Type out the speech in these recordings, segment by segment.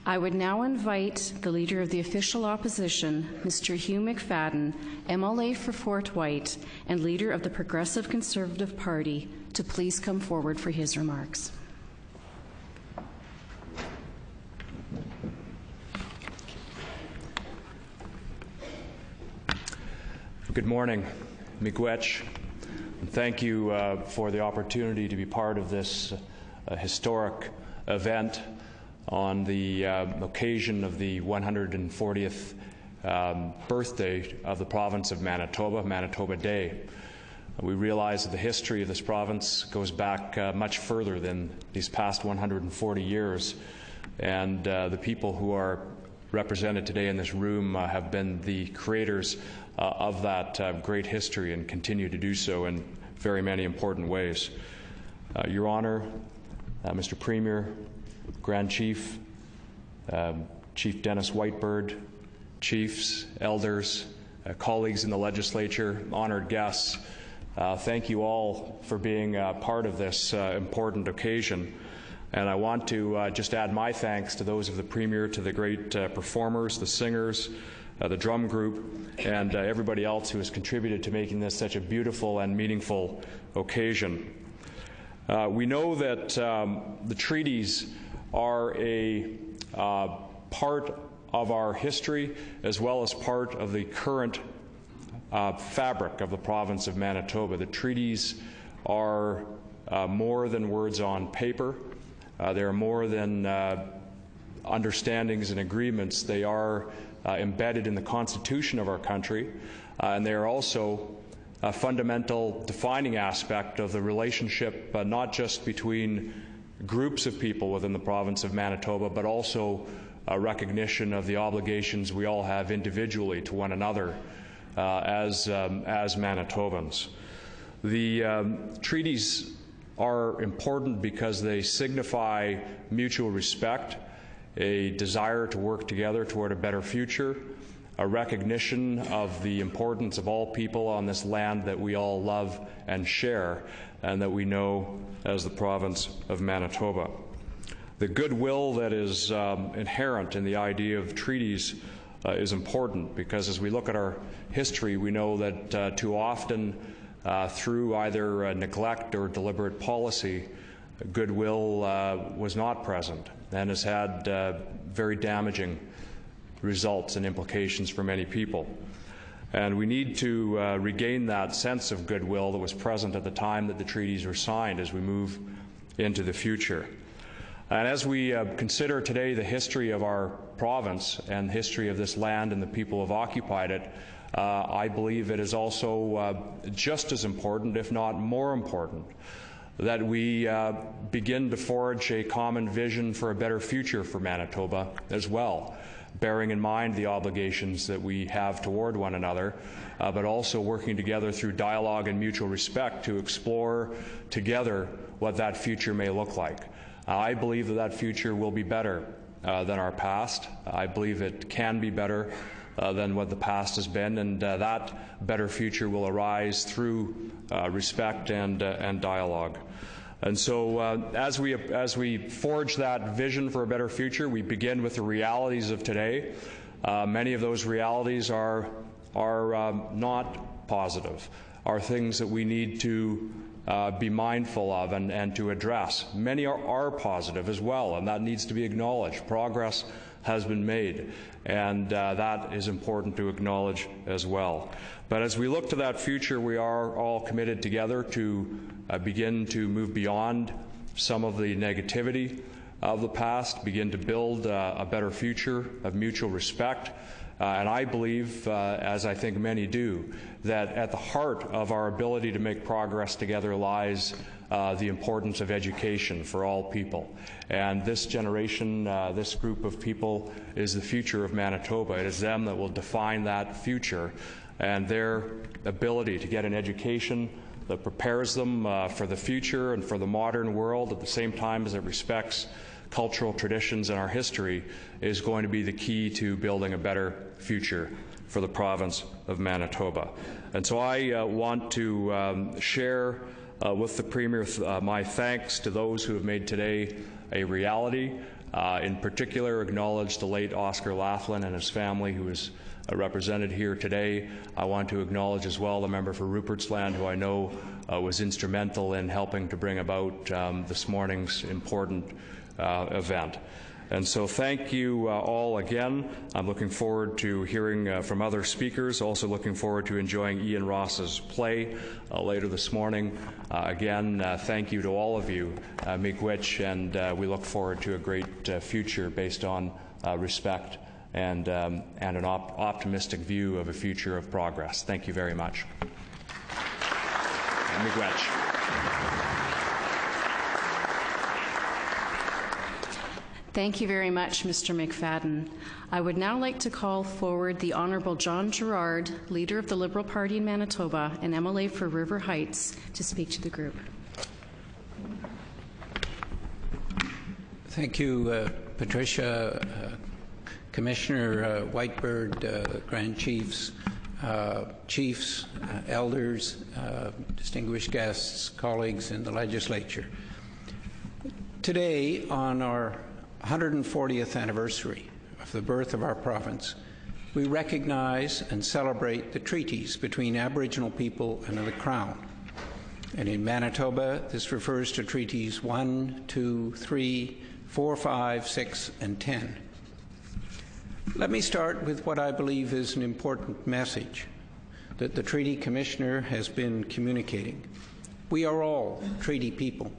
I would now invite the Leader of the Official Opposition, Mr. Hugh McFadden, MLA for Fort White and Leader of the Progressive Conservative Party, to please come forward for his remarks. Good morning, miigwech, and thank you for the opportunity to be part of this historic event on the occasion of the 140th birthday of the province of Manitoba, Manitoba Day. We realize that the history of this province goes back much further than these past 140 years, and the people who are represented today in this room have been the creators of that great history and continue to do so in very many important ways. Your Honour, Mr. Premier, Grand Chief, Chief Dennis Whitebird, chiefs, elders, colleagues in the Legislature, honoured guests, thank you all for being part of this important occasion. And I want to just add my thanks to those of the Premier, to the great performers, the singers, the drum group, and everybody else who has contributed to making this such a beautiful and meaningful occasion. We know that the treaties are a part of our history as well as part of the current fabric of the province of Manitoba. The treaties are more than words on paper. They are more than understandings and agreements. They are embedded in the Constitution of our country, and they are also a fundamental defining aspect of the relationship not just between groups of people within the province of Manitoba, but also a recognition of the obligations we all have individually to one another as Manitobans. The treaties are important because they signify mutual respect, a desire to work together toward a better future, a recognition of the importance of all people on this land that we all love and share, and that we know as the province of Manitoba. The goodwill that is inherent in the idea of treaties is important, because as we look at our history, we know that too often through either neglect or deliberate policy, goodwill was not present and has had very damaging results and implications for many people. And we need to regain that sense of goodwill that was present at the time that the treaties were signed as we move into the future. And as we consider today the history of our province and the history of this land and the people who have occupied it, I believe it is also just as important, if not more important, that we begin to forge a common vision for a better future for Manitoba as well, bearing in mind the obligations that we have toward one another, but also working together through dialogue and mutual respect to explore together what that future may look like. I believe that that future will be better than our past. I believe it can be better than what the past has been, and that better future will arise through respect and dialogue. And so as we forge that vision for a better future, we begin with the realities of today. Many of those realities are not positive, are things that we need to be mindful of and to address. Many are positive as well, and that needs to be acknowledged. Progress has been made, and that is important to acknowledge as well. But as we look to that future, we are all committed together to begin to move beyond some of the negativity of the past, begin to build a better future of mutual respect. And I believe, as I think many do, that at the heart of our ability to make progress together lies the importance of education for all people. And this generation, this group of people, is the future of Manitoba. It is them that will define that future, and their ability to get an education that prepares them for the future and for the modern world at the same time as it respects cultural traditions and our history is going to be the key to building a better future for the province of Manitoba. And so I want to share with the Premier my thanks to those who have made today a reality, In particular, acknowledge the late Oscar Laughlin and his family, who is represented here today. I want to acknowledge as well the member for Rupert's Land, who I know was instrumental in helping to bring about this morning's important event. And so thank you all again. I'm looking forward to hearing from other speakers, also looking forward to enjoying Ian Ross's play later this morning. Again, thank you to all of you, miigwech, and we look forward to a great future based on respect and an optimistic view of a future of progress. Thank you very much. Miigwech. Thank you very much, Mr. McFadden. I would now like to call forward the Honourable John Gerard, Leader of the Liberal Party in Manitoba and MLA for River Heights, to speak to the group. Thank you, Patricia, Commissioner Whitebird, Grand Chiefs, Chiefs, Elders, distinguished guests, colleagues in the Legislature. Today, on our 140th anniversary of the birth of our province, we recognize and celebrate the treaties between Aboriginal people and the Crown. And in Manitoba, this refers to Treaties 1, 2, 3, 4, 5, 6, and 10. Let me start with what I believe is an important message that the Treaty Commissioner has been communicating. We are all treaty people.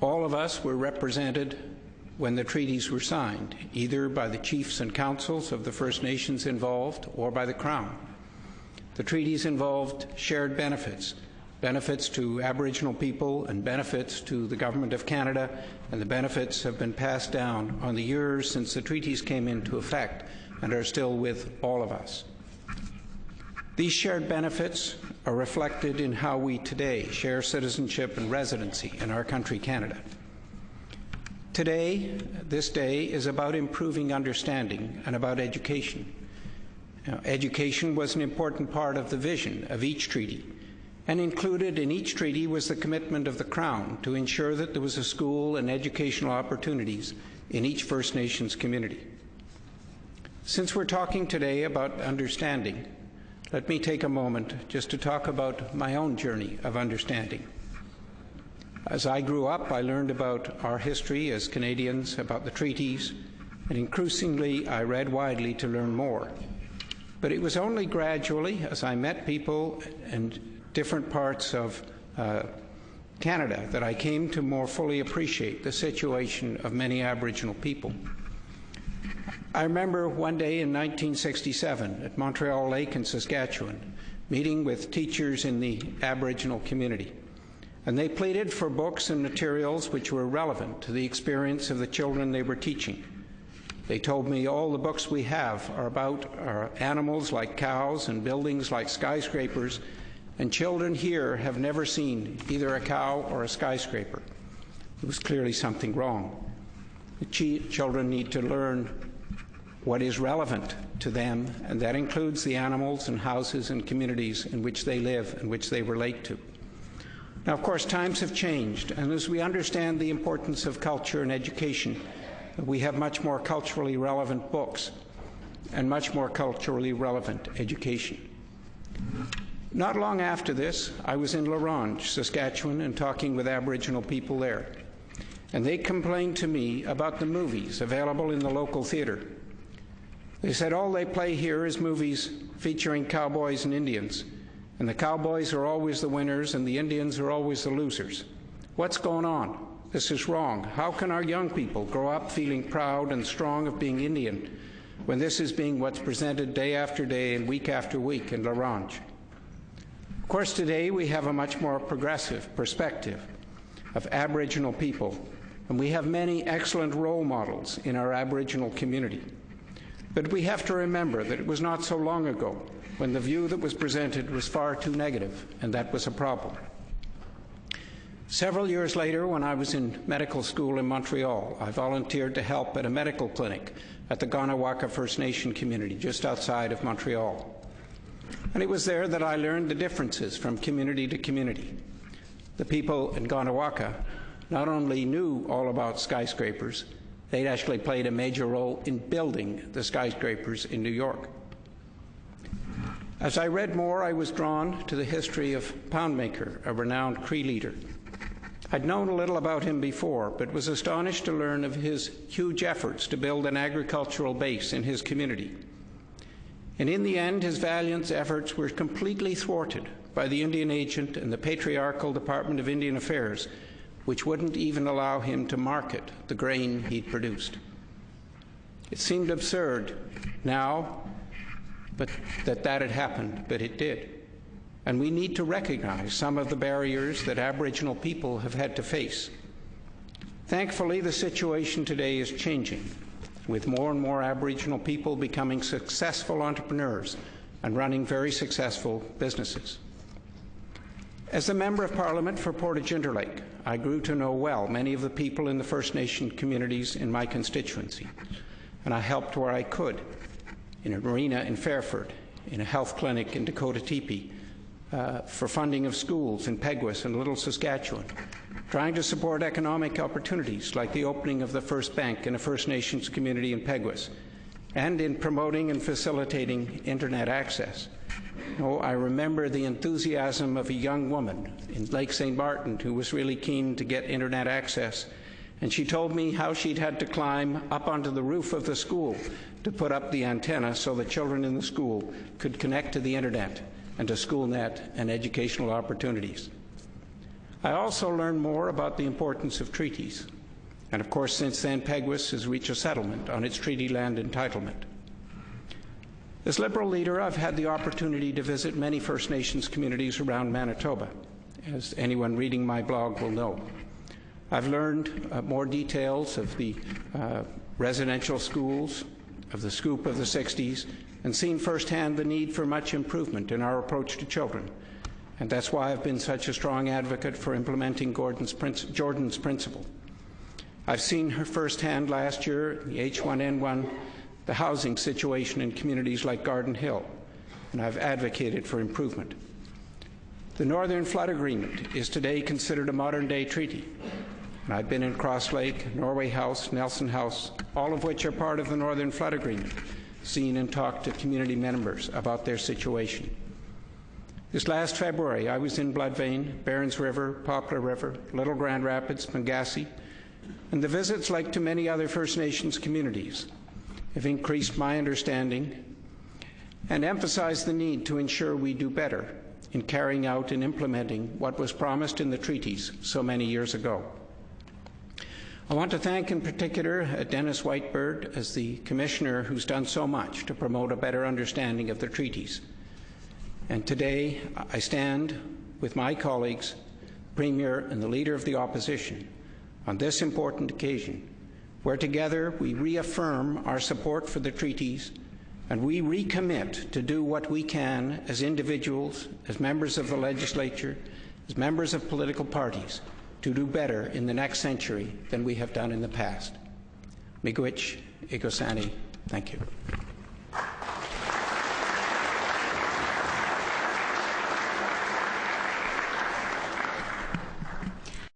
All of us were represented when the treaties were signed, either by the chiefs and councils of the First Nations involved or by the Crown. The treaties involved shared benefits, benefits to Aboriginal people and benefits to the Government of Canada, and the benefits have been passed down on the years since the treaties came into effect and are still with all of us. These shared benefits are reflected in how we today share citizenship and residency in our country, Canada. Today, this day, is about improving understanding and about education. Now, education was an important part of the vision of each treaty, and included in each treaty was the commitment of the Crown to ensure that there was a school and educational opportunities in each First Nations community. Since we're talking today about understanding, let me take a moment just to talk about my own journey of understanding. As I grew up, I learned about our history as Canadians, about the treaties, and increasingly I read widely to learn more. But it was only gradually, as I met people in different parts of Canada, that I came to more fully appreciate the situation of many Aboriginal people. I remember one day in 1967 at Montreal Lake in Saskatchewan, meeting with teachers in the Aboriginal community. And they pleaded for books and materials which were relevant to the experience of the children they were teaching. They told me all the books we have are about our animals like cows and buildings like skyscrapers, and children here have never seen either a cow or a skyscraper. There was clearly something wrong. The children need to learn what is relevant to them, and that includes the animals and houses and communities in which they live and which they relate to. Now, of course, times have changed, and as we understand the importance of culture and education, we have much more culturally relevant books and much more culturally relevant education. Not long after this, I was in La Ronge, Saskatchewan, and talking with Aboriginal people there. And they complained to me about the movies available in the local theatre. They said all they play here is movies featuring cowboys and Indians, and the cowboys are always the winners and the Indians are always the losers. What's going on? This is wrong. How can our young people grow up feeling proud and strong of being Indian when this is being what's presented day after day and week after week in La Ronge? Of course, today we have a much more progressive perspective of Aboriginal people, and we have many excellent role models in our Aboriginal community. But we have to remember that it was not so long ago when the view that was presented was far too negative, and that was a problem. Several years later, when I was in medical school in Montreal, I volunteered to help at a medical clinic at the Ganawaka First Nation community just outside of Montreal. And it was there that I learned the differences from community to community. The people in Ganawaka not only knew all about skyscrapers, They'd actually played a major role in building the skyscrapers in New York. As I read more, I was drawn to the history of Poundmaker, a renowned Cree leader. I'd known a little about him before, but was astonished to learn of his huge efforts to build an agricultural base in his community. And in the end, his valiant efforts were completely thwarted by the Indian agent and the patriarchal Department of Indian Affairs, which wouldn't even allow him to market the grain he'd produced. It seemed absurd now but that had happened, but it did. And we need to recognize some of the barriers that Aboriginal people have had to face. Thankfully, the situation today is changing, with more and more Aboriginal people becoming successful entrepreneurs and running very successful businesses. As a Member of Parliament for Portage-Interlake, I grew to know well many of the people in the First Nation communities in my constituency, and I helped where I could, in an arena in Fairford, in a health clinic in Dakota Teepee, for funding of schools in Peguis and Little Saskatchewan, trying to support economic opportunities like the opening of the first bank in a First Nations community in Peguis, and in promoting and facilitating internet access. Oh, I remember the enthusiasm of a young woman in Lake St. Martin who was really keen to get internet access, and she told me how she'd had to climb up onto the roof of the school to put up the antenna so the children in the school could connect to the internet and to SchoolNet and educational opportunities. I also learned more about the importance of treaties. And of course, since then, Peguis has reached a settlement on its treaty land entitlement. As Liberal leader, I've had the opportunity to visit many First Nations communities around Manitoba, as anyone reading my blog will know. I've learned more details of the residential schools, of the scoop of the 60s, and seen firsthand the need for much improvement in our approach to children. And that's why I've been such a strong advocate for implementing Jordan's principle. I've seen her firsthand last year, the H1N1, the housing situation in communities like Garden Hill, and I've advocated for improvement. The Northern Flood Agreement is today considered a modern-day treaty, and I've been in Cross Lake, Norway House, Nelson House, all of which are part of the Northern Flood Agreement, seen and talked to community members about their situation. This last February, I was in Bloodvein, Barons River, Poplar River, Little Grand Rapids, Pangassi, and the visits, like to many other First Nations communities, have increased my understanding and emphasized the need to ensure we do better in carrying out and implementing what was promised in the treaties so many years ago. I want to thank in particular Dennis Whitebird as the Commissioner who's done so much to promote a better understanding of the treaties. And today I stand with my colleagues, Premier and the Leader of the Opposition, on this important occasion, where together we reaffirm our support for the treaties and we recommit to do what we can as individuals, as members of the Legislature, as members of political parties, to do better in the next century than we have done in the past. Miigwech, Igosani, thank you.